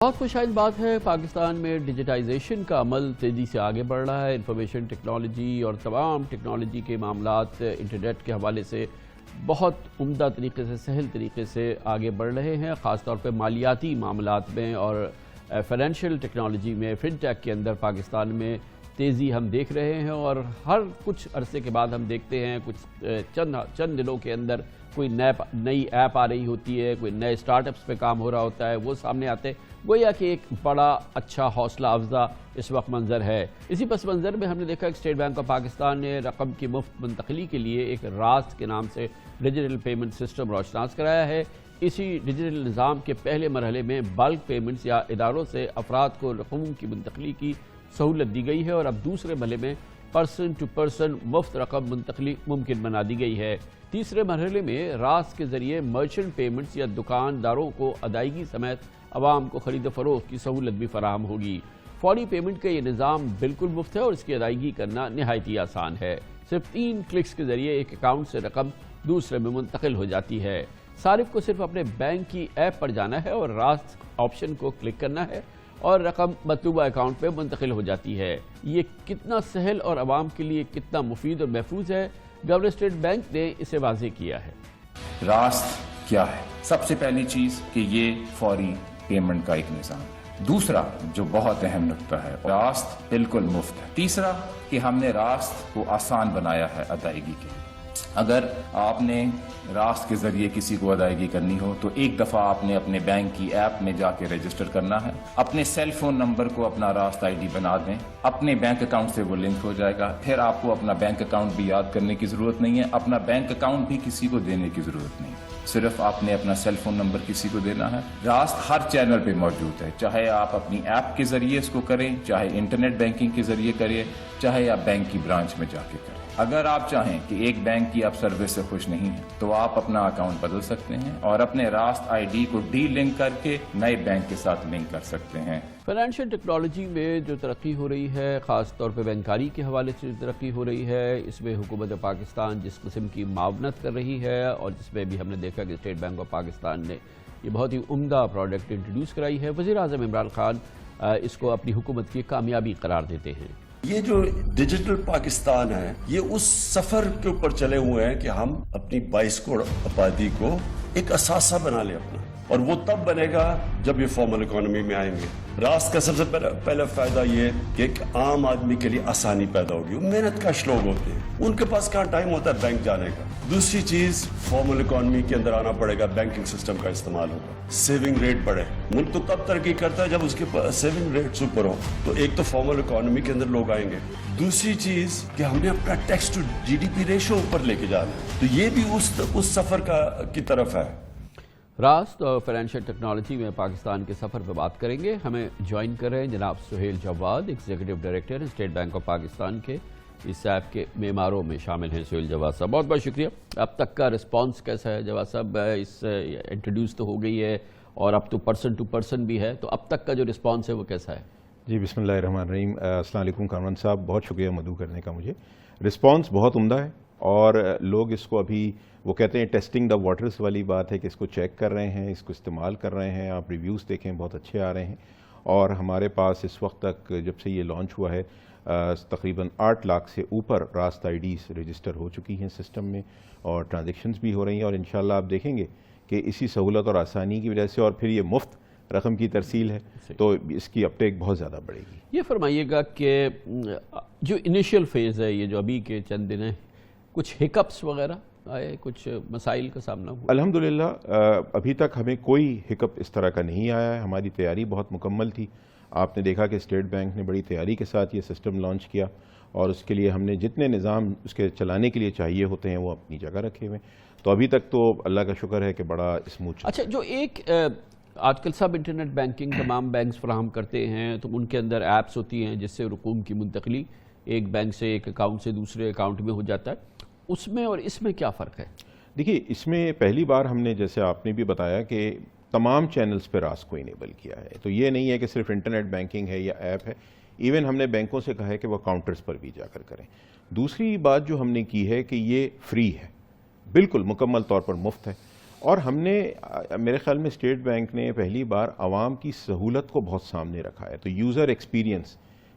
بہت خوشائن بات ہے، پاکستان میں ڈیجیٹائزیشن کا عمل تیزی سے آگے بڑھ رہا ہے۔ انفارمیشن ٹیکنالوجی اور تمام ٹیکنالوجی کے معاملات انٹرنیٹ کے حوالے سے بہت عمدہ طریقے سے، سہل طریقے سے آگے بڑھ رہے ہیں، خاص طور پہ مالیاتی معاملات میں اور فائنینشیل ٹیکنالوجی میں، فن ٹیک کے اندر پاکستان میں تیزی ہم دیکھ رہے ہیں، اور ہر کچھ عرصے کے بعد ہم دیکھتے ہیں کچھ چند دنوں کے اندر کوئی نئی ایپ آ رہی ہوتی ہے، کوئی نئے سٹارٹ اپس پہ کام ہو رہا ہوتا ہے، وہ سامنے آتے، گویا کہ ایک بڑا اچھا حوصلہ افزا اس وقت منظر ہے۔ اسی پس منظر میں ہم نے دیکھا کہ اسٹیٹ بینک آف پاکستان نے رقم کی مفت منتقلی کے لیے ایک راست کے نام سے ڈیجیٹل پیمنٹ سسٹم روشناس کرایا ہے۔ اسی ڈیجیٹل نظام کے پہلے مرحلے میں بلک پیمنٹس یا اداروں سے افراد کو رقموں کی منتقلی کی سہولت دی گئی ہے، اور اب دوسرے مرحلے میں پرسن ٹو پرسن مفت رقم منتقلی ممکن بنا دی گئی ہے۔ تیسرے مرحلے میں راست کے ذریعے مرچنٹ پیمنٹس یا دکانداروں کو ادائیگی سمیت عوام کو خرید و فروخت کی سہولت بھی فراہم ہوگی۔ فوری پیمنٹ کا یہ نظام بالکل مفت ہے اور اس کی ادائیگی کرنا نہایت ہی آسان ہے۔ صرف 3 کلکس کے ذریعے ایک اکاؤنٹ سے رقم دوسرے میں منتقل ہو جاتی ہے۔ صارف کو صرف اپنے بینک کی ایپ پر جانا ہے اور راست آپشن کو کلک کرنا ہے اور رقم مطلوبہ اکاؤنٹ پہ منتقل ہو جاتی ہے۔ یہ کتنا سہل اور عوام کے لیے کتنا مفید اور محفوظ ہے، گورنر اسٹیٹ بینک نے اسے واضح کیا ہے۔ راست کیا ہے؟ سب سے پہلی چیز کہ یہ فوری پیمنٹ کا ایک نظام ہے۔ دوسرا جو بہت اہم نکتہ ہے، راست بالکل مفت ہے۔ تیسرا کہ ہم نے راست کو آسان بنایا ہے ادائیگی کے لیے۔ اگر آپ نے راست کے ذریعے کسی کو ادائیگی کرنی ہو تو ایک دفعہ آپ نے اپنے بینک کی ایپ میں جا کے رجسٹر کرنا ہے، اپنے سیل فون نمبر کو اپنا راست آئی ڈی بنا دیں، اپنے بینک اکاؤنٹ سے وہ لنک ہو جائے گا، پھر آپ کو اپنا بینک اکاؤنٹ بھی یاد کرنے کی ضرورت نہیں ہے، اپنا بینک اکاؤنٹ بھی کسی کو دینے کی ضرورت نہیں ہے، صرف آپ نے اپنا سیل فون نمبر کسی کو دینا ہے۔ راست ہر چینل پہ موجود ہے، چاہے آپ اپنی ایپ کے ذریعے اس کو کریں، چاہے انٹرنیٹ بینکنگ کے ذریعے کریں، چاہے آپ بینک کی برانچ میں جا کے کریں۔ اگر آپ چاہیں کہ ایک بینک کی آپ سروس سے خوش نہیں ہیں تو آپ اپنا اکاؤنٹ بدل سکتے ہیں اور اپنے راست آئی ڈی کو ڈی لنک کر کے نئے بینک کے ساتھ لنک کر سکتے ہیں۔ فائنینشیل ٹیکنالوجی میں جو ترقی ہو رہی ہے، خاص طور پہ بینکاری کے حوالے سے جو ترقی ہو رہی ہے، اس میں حکومت پاکستان جس قسم کی معاونت کر رہی ہے، اور جس میں بھی ہم نے دیکھا کہ اسٹیٹ بینک آف پاکستان نے یہ بہت ہی عمدہ پروڈکٹ انٹروڈیوس کرائی ہے۔ وزیر اعظم عمران خان اس کو اپنی حکومت کی کامیابی قرار دیتے ہیں۔ یہ جو ڈیجیٹل پاکستان ہے، یہ اس سفر کے اوپر چلے ہوئے ہیں کہ ہم اپنی 22 کروڑ آبادی کو ایک اثاثہ بنا لیں اپنا، اور وہ تب بنے گا جب یہ فارمل اکانومی میں آئیں گے۔ راست کا سب سے پہلا فائدہ یہ کہ ایک عام آدمی کے لیے آسانی پیدا ہوگی۔ وہ محنت کش لوگ ہوتے ہیں، ان کے پاس کہاں ٹائم ہوتا ہے بینک جانے کا۔ دوسری چیز، فارمل اکانومی کے اندر آنا پڑے گا، بینکنگ سسٹم کا استعمال ہوگا، سیونگ ریٹ بڑھے۔ ملک تو تب ترقی کرتا ہے جب اس کے پاس سیونگ ریٹ اوپر ہو، تو ایک تو فارمل اکانومی کے اندر لوگ آئیں گے، دوسری چیز کہ ہم نے اپنا tax to G D P ratio اوپر لے کے جانا ہے، تو یہ بھی اس سفر کی طرف ہے۔ راست اور فائنینشیل ٹیکنالوجی میں پاکستان کے سفر پہ بات کریں گے۔ ہمیں جوائن کر رہے ہیں جناب Sohail Jawad, executive director State Bank of Pakistan کے، اس ایپ کے معماروں میں شامل ہیں۔ سہیل جواد صاحب، بہت بہت شکریہ۔ اب تک کا رسپانس کیسا ہے جواد صاحب؟ اس انٹروڈیوس تو ہو گئی ہے اور اب تو پرسن ٹو پرسن بھی ہے، تو اب تک کا جو رسپانس ہے وہ کیسا ہے؟ جی بسم اللہ الرحمن الرحیم۔ السلام علیکم کامران صاحب، بہت شکریہ مدعو کرنے کا مجھے۔ رسپانس بہت عمدہ ہے، اور لوگ اس کو ابھی وہ کہتے ہیں ٹیسٹنگ دا واٹرز والی بات ہے کہ اس کو چیک کر رہے ہیں، اس کو استعمال کر رہے ہیں۔ آپ ریویوز دیکھیں، بہت اچھے آ رہے ہیں، اور ہمارے پاس اس وقت تک جب سے یہ لانچ ہوا ہے تقریباً 8 لاکھ سے اوپر راست آئی ڈیز رجسٹر ہو چکی ہیں سسٹم میں، اور ٹرانزیکشنز بھی ہو رہی ہیں، اور انشاءاللہ آپ دیکھیں گے کہ اسی سہولت اور آسانی کی وجہ سے، اور پھر یہ مفت رقم کی ترسیل ہے، تو اس کی اپٹیک بہت زیادہ بڑھے گی۔ یہ فرمائیے گا کہ جو انیشیل فیز ہے، یہ جو ابھی کے چند دن ہیں، کچھ ہکپس وغیرہ آئے، کچھ مسائل کا سامنا ہوا؟ الحمدللہ ابھی تک ہمیں کوئی ہکپ اس طرح کا نہیں آیا ہے۔ ہماری تیاری بہت مکمل تھی۔ آپ نے دیکھا کہ اسٹیٹ بینک نے بڑی تیاری کے ساتھ یہ سسٹم لانچ کیا، اور اس کے لیے ہم نے جتنے نظام اس کے چلانے کے لیے چاہیے ہوتے ہیں وہ اپنی جگہ رکھے ہوئے ہیں، تو ابھی تک تو اللہ کا شکر ہے کہ بڑا اسموتھ۔ اچھا، جو ایک آج کل سب انٹرنیٹ بینکنگ تمام بینکس فراہم کرتے ہیں، تو ان کے اندر ایپس ہوتی ہیں جس سے رقوم کی منتقلی ایک بینک سے ایک اکاؤنٹ سے دوسرے اکاؤنٹ میں ہو جاتا ہے، اس میں اور اس میں کیا فرق ہے؟ دیکھیے، اس میں پہلی بار ہم نے، جیسے آپ نے بھی بتایا، کہ تمام چینلز پہ راست کو انیبل کیا ہے، تو یہ نہیں ہے کہ صرف انٹرنیٹ بینکنگ ہے یا ایپ ہے، ایون ہم نے بینکوں سے کہا ہے کہ وہ کاؤنٹرز پر بھی جا کر کریں۔ دوسری بات جو ہم نے کی ہے کہ یہ فری ہے، بالکل مکمل طور پر مفت ہے۔ اور ہم نے میرے خیال میں اسٹیٹ بینک نے پہلی بار عوام کی سہولت کو بہت سامنے رکھا ہے. تو یوزر ایکسپیرینس،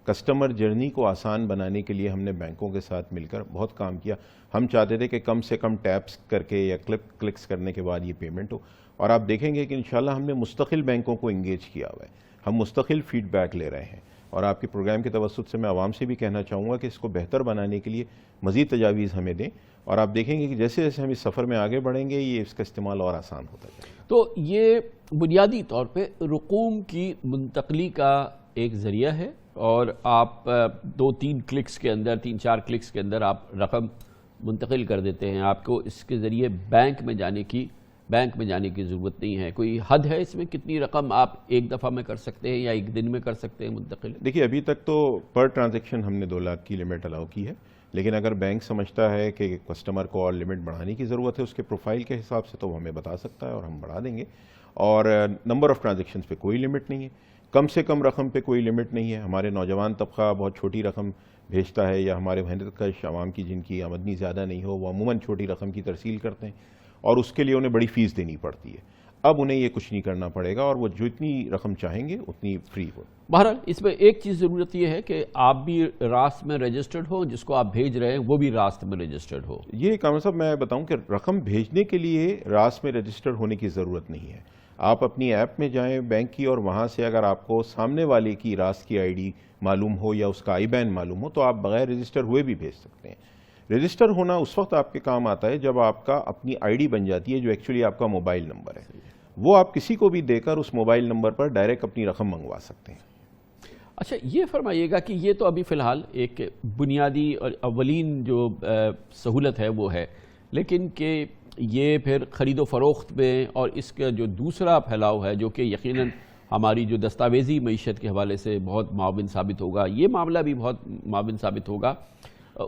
کسٹمر جرنی کو آسان بنانے کے لیے ہم نے بینکوں کے ساتھ مل کر بہت کام کیا. ہم چاہتے تھے کہ کم سے کم ٹیپس کر کے یا کلکس کرنے کے بعد یہ پیمنٹ ہو. اور آپ دیکھیں گے کہ انشاءاللہ ہم نے مستقل بینکوں کو انگیج کیا ہوا ہے. ہم مستقل فیڈ بیک لے رہے ہیں. اور آپ کے پروگرام کے توسط سے میں عوام سے بھی کہنا چاہوں گا کہ اس کو بہتر بنانے کے لیے مزید تجاویز ہمیں دیں. اور آپ دیکھیں گے کہ جیسے جیسے ہم اس سفر میں آگے بڑھیں گے یہ اس کا استعمال اور آسان ہوتا جائے گا. تو یہ بنیادی طور پہ رقوم کی منتقلی کا ایک ذریعہ ہے، اور آپ 2-3 کلکس کے اندر، 3-4 کلکس کے اندر آپ رقم منتقل کر دیتے ہیں. آپ کو اس کے ذریعے بینک میں جانے کی ضرورت نہیں ہے. کوئی حد ہے اس میں کتنی رقم آپ ایک دفعہ میں کر سکتے ہیں یا ایک دن میں کر سکتے ہیں منتقل؟ دیکھیے ابھی تک تو پر ٹرانزیکشن ہم نے 2 لاکھ کی لمٹ الاؤ کی ہے، لیکن اگر بینک سمجھتا ہے کہ کسٹمر کو اور لمٹ بڑھانے کی ضرورت ہے اس کے پروفائل کے حساب سے، تو وہ ہمیں بتا سکتا ہے اور ہم بڑھا دیں گے. اور نمبر آف ٹرانزیکشنز پہ کوئی لمٹ نہیں ہے، کم سے کم رقم پہ کوئی لمٹ نہیں ہے. ہمارے نوجوان طبقہ بہت چھوٹی رقم بھیجتا ہے، یا ہمارے محنت کش عوام کی جن کی آمدنی زیادہ نہیں ہو وہ عموماً چھوٹی رقم کی ترسیل کرتے ہیں، اور اس کے لیے انہیں بڑی فیس دینی پڑتی ہے. اب انہیں یہ کچھ نہیں کرنا پڑے گا، اور وہ جو اتنی رقم چاہیں گے اتنی فری ہو. بہرحال اس میں ایک چیز ضرورت یہ ہے کہ آپ بھی راست میں رجسٹرڈ ہو، جس کو آپ بھیج رہے ہیں وہ بھی راست میں رجسٹرڈ ہو. یہ کامران صاحب میں بتاؤں کہ رقم بھیجنے کے لیے راست میں رجسٹر ہونے کی ضرورت نہیں ہے. آپ اپنی ایپ میں جائیں بینک کی، اور وہاں سے اگر آپ کو سامنے والے کی راست کی آئی ڈی معلوم ہو یا اس کا آئی بین معلوم ہو تو آپ بغیر رجسٹر ہوئے بھی بھیج سکتے ہیں. رجسٹر ہونا اس وقت آپ کے کام آتا ہے جب آپ کا اپنی آئی ڈی بن جاتی ہے جو ایکچولی آپ کا موبائل نمبر ہے. وہ آپ کسی کو بھی دے کر اس موبائل نمبر پر ڈائریکٹ اپنی رقم منگوا سکتے ہیں. اچھا یہ فرمائیے گا کہ یہ تو ابھی فی الحال ایک بنیادی اور اولین جو سہولت ہے وہ ہے، لیکن کہ یہ پھر خرید و فروخت میں اور اس کا جو دوسرا پھیلاؤ ہے جو کہ یقیناً ہماری جو دستاویزی معیشت کے حوالے سے بہت معاون ثابت ہوگا، یہ معاملہ بھی بہت معاون ثابت ہوگا،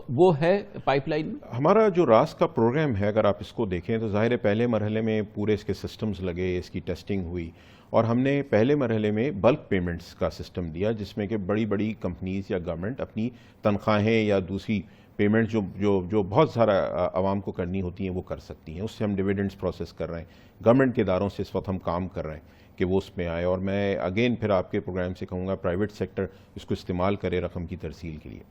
وہ ہے پائپ لائن. ہمارا جو راست کا پروگرام ہے اگر آپ اس کو دیکھیں تو ظاہر ہے پہلے مرحلے میں پورے اس کے سسٹمز لگے، اس کی ٹیسٹنگ ہوئی، اور ہم نے پہلے مرحلے میں بلک پیمنٹس کا سسٹم دیا جس میں کہ بڑی بڑی کمپنیز یا گورنمنٹ اپنی تنخواہیں یا دوسری پیمنٹ جو بہت سارا عوام کو کرنی ہوتی ہیں وہ کر سکتی ہیں. اس سے ہم ڈیویڈنڈز پروسیس کر رہے ہیں. گورنمنٹ کے اداروں سے اس وقت ہم کام کر رہے ہیں کہ وہ اس میں آئے، اور میں اگین پھر آپ کے پروگرام سے کہوں گا پرائیویٹ سیکٹر اس کو استعمال کرے رقم کی ترسیل کے لیے.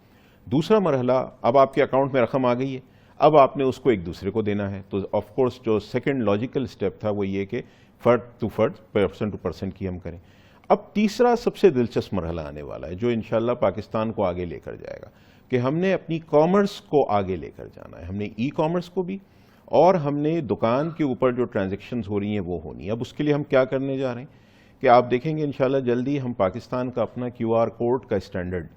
دوسرا مرحلہ، اب آپ کے اکاؤنٹ میں رقم آ گئی ہے، اب آپ نے اس کو ایک دوسرے کو دینا ہے. تو آف کورس جو سیکنڈ لاجیکل سٹیپ تھا وہ یہ کہ فرد ٹو فرد، پرسن ٹو پرسن کی ہم کریں. اب تیسرا سب سے دلچسپ مرحلہ آنے والا ہے جو انشاءاللہ پاکستان کو آگے لے کر جائے گا، کہ ہم نے اپنی کامرس کو آگے لے کر جانا ہے. ہم نے ای کامرس کو بھی، اور ہم نے دکان کے اوپر جو ٹرانزیکشنز ہو رہی ہیں وہ ہونی ہے. اب اس کے لیے ہم کیا کرنے جا رہے ہیں کہ آپ دیکھیں گے انشاءاللہ جلدی ہم پاکستان کا اپنا کیو آر کوڈ کا اسٹینڈرڈ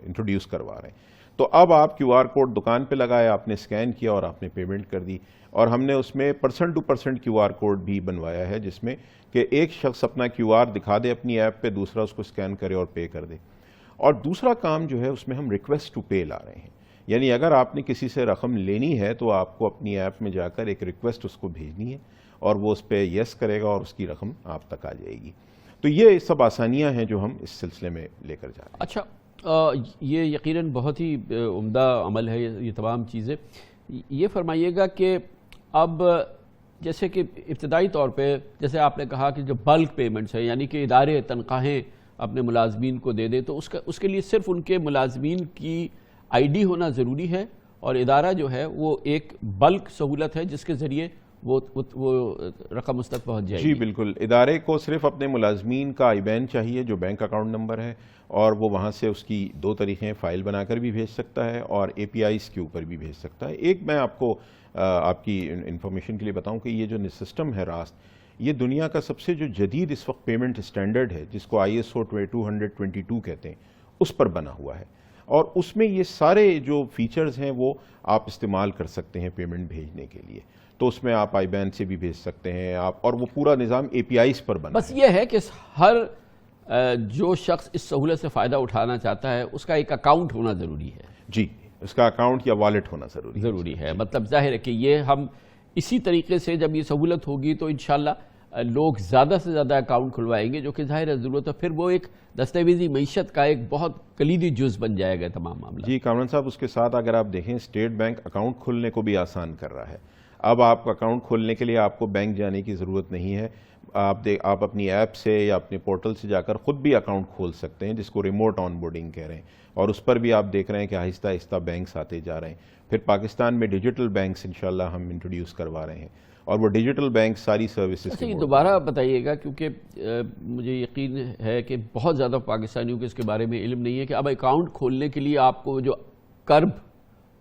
انٹروڈیوس کروا رہے ہیں. تو اب آپ کیو آر کوڈ دکان پہ لگایا، آپ نے اسکین کیا اور آپ نے پیمنٹ کر دی. اور ہم نے اس میں person to person Q R code بھی بنوایا ہے جس میں کہ ایک شخص اپنا کیو آر دکھا دے اپنی ایپ پہ، دوسرا اس کو اسکین کرے اور پے کر دے. اور دوسرا کام جو ہے اس میں ہم ریکویسٹ ٹو پے لا رہے ہیں. یعنی اگر آپ نے کسی سے رقم لینی ہے تو آپ کو اپنی ایپ میں جا کر ایک ریکویسٹ اس کو بھیجنی ہے، اور وہ اس پہ یس کرے گا اور اس کی رقم آپ تک آ جائے گی. تو یہ سب آسانیاں ہیں جو ہم اس سلسلے میں لے کر جا رہے ہیں. اچھا یہ یقیناً بہت ہی عمدہ عمل ہے یہ تمام چیزیں. یہ فرمائیے گا کہ اب جیسے کہ ابتدائی طور پہ جیسے آپ نے کہا کہ جو بلک پیمنٹس ہیں، یعنی کہ ادارے تنخواہیں اپنے ملازمین کو دے دیں، تو اس کے لیے صرف ان کے ملازمین کی آئی ڈی ہونا ضروری ہے، اور ادارہ جو ہے وہ ایک بلک سہولت ہے جس کے ذریعے وہ رقم اس تک پہنچ جائے گی. جی بالکل، ادارے کو صرف اپنے ملازمین کا آئی بین چاہیے جو بینک اکاؤنٹ نمبر ہے، اور وہ وہاں سے اس کی 2 طریقے فائل بنا کر بھی بھیج سکتا ہے اور اے پی آئیز کے اوپر بھی بھیج سکتا ہے. ایک میں آپ کو آپ کی انفارمیشن کے لیے بتاؤں کہ یہ جو سسٹم ہے راست، یہ دنیا کا سب سے جو جدید اس وقت پیمنٹ اسٹینڈرڈ ہے جس کو ISO 20022 کہتے ہیں، اس پر بنا ہوا ہے. اور اس میں یہ سارے جو فیچرز ہیں وہ آپ استعمال کر سکتے ہیں پیمنٹ بھیجنے کے لیے. تو اس میں آپ آئی بین سے بھی بھیج سکتے ہیں آپ، اور وہ پورا نظام اے پی آئیز پر بنا. بس یہ ہے کہ ہر جو شخص اس سہولت سے فائدہ اٹھانا چاہتا ہے اس کا ایک اکاؤنٹ ہونا ضروری ہے. جی، اس کا اکاؤنٹ یا والیٹ ہونا ضروری ہے. مطلب ظاہر ہے کہ یہ ہم اسی طریقے سے جب یہ سہولت ہوگی تو انشاءاللہ لوگ زیادہ سے زیادہ اکاؤنٹ کھلوائیں گے، جو کہ ظاہر ہے ضرورت ہے. پھر وہ ایک دستاویزی معیشت کا ایک بہت کلیدی جز بن جائے گا تمام معاملہ. جی کامران صاحب، اس کے ساتھ اگر آپ دیکھیں اسٹیٹ بینک اکاؤنٹ کھولنے کو بھی آسان کر رہا ہے. اب آپ اکاؤنٹ کھولنے کے لیے آپ کو بینک جانے کی ضرورت نہیں ہے، آپ اپنی ایپ سے یا اپنے پورٹل سے جا کر خود بھی اکاؤنٹ کھول سکتے ہیں، جس کو ریموٹ آن بورڈنگ کہہ رہے ہیں، اور اس پر بھی آپ دیکھ رہے ہیں کہ آہستہ آہستہ بینکس آتے جا رہے ہیں۔ پھر پاکستان میں ڈیجیٹل بینکس انشاءاللہ ہم انٹروڈیوس کروا رہے ہیں، اور وہ ڈیجیٹل بینک ساری سروسز اچھا، یہ دوبارہ بتائیے گا، کیونکہ مجھے یقین ہے کہ بہت زیادہ پاکستانیوں کو اس کے بارے میں علم نہیں ہے کہ اب اکاؤنٹ کھولنے کے لیے آپ کو جو کرب،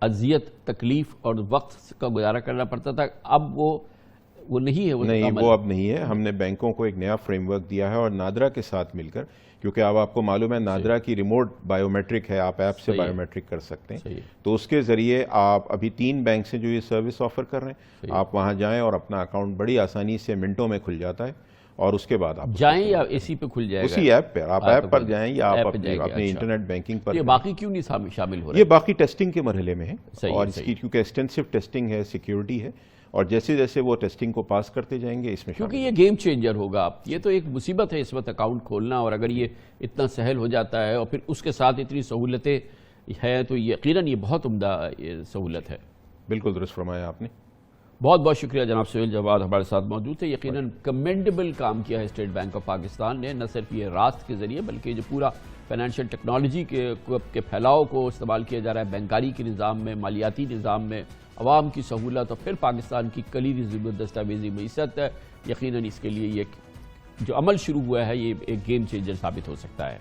اذیت، تکلیف اور وقت کا گزارا کرنا پڑتا تھا، اب وہ نہیں ہے، نہیں، وہ اب نہیں ہے۔ ہم نے بینکوں کو ایک نیا فریم ورک دیا ہے، اور نادرا کے ساتھ مل کر، کیونکہ اب آپ کو معلوم ہے نادرا کی ریموٹ بائیو میٹرک ہے، آپ ایپ سے بائیو میٹرک کر سکتے ہیں، تو اس کے ذریعے آپ ابھی 3 بینک سے جو یہ سروس آفر کر رہے ہیں، آپ وہاں جائیں اور اپنا اکاؤنٹ بڑی آسانی سے منٹوں میں کھل جاتا ہے، اور اس کے بعد آپ جائیں یا اسی پہ کھل جائے گا، اسی ایپ پر، آپ ایپ پر جائیں یا آپ اپنے انٹرنیٹ بینکنگ پر۔ یہ باقی کیوں نہیں شامل ہو رہا ہے؟ یہ باقی ٹیسٹنگ کے مرحلے میں ہے، اور اس کی کیونکہ ایکسٹینسو ٹیسٹنگ ہے، سیکیورٹی ہے، اور جیسے جیسے وہ ٹیسٹنگ کو پاس کرتے جائیں گے اس میں کیونکہ یہ گیم چینجر ہوگا۔ یہ تو ایک مصیبت ہے اس وقت اکاؤنٹ کھولنا، اور اگر یہ اتنا سہل ہو جاتا ہے اور پھر اس کے ساتھ اتنی سہولتیں ہیں تو یقیناً یہ بہت عمدہ سہولت ہے۔ بالکل درست فرمایا آپ نے۔ بہت بہت شکریہ جناب سہیل جواد ہمارے ساتھ موجود تھے۔ یقیناً کمینڈیبل کام کیا ہے اسٹیٹ بینک آف پاکستان نے، نہ صرف یہ راست کے ذریعے بلکہ جو پورا فائنینشیل ٹیکنالوجی کے پھیلاؤ کو استعمال کیا جا رہا ہے بینکاری کے نظام میں، مالیاتی نظام میں، عوام کی سہولت، اور پھر پاکستان کی کلیدی دستاویزی معیشت ہے۔ یقیناً اس کے لیے یہ جو عمل شروع ہوا ہے یہ ایک گیم چینجر ثابت ہو سکتا ہے۔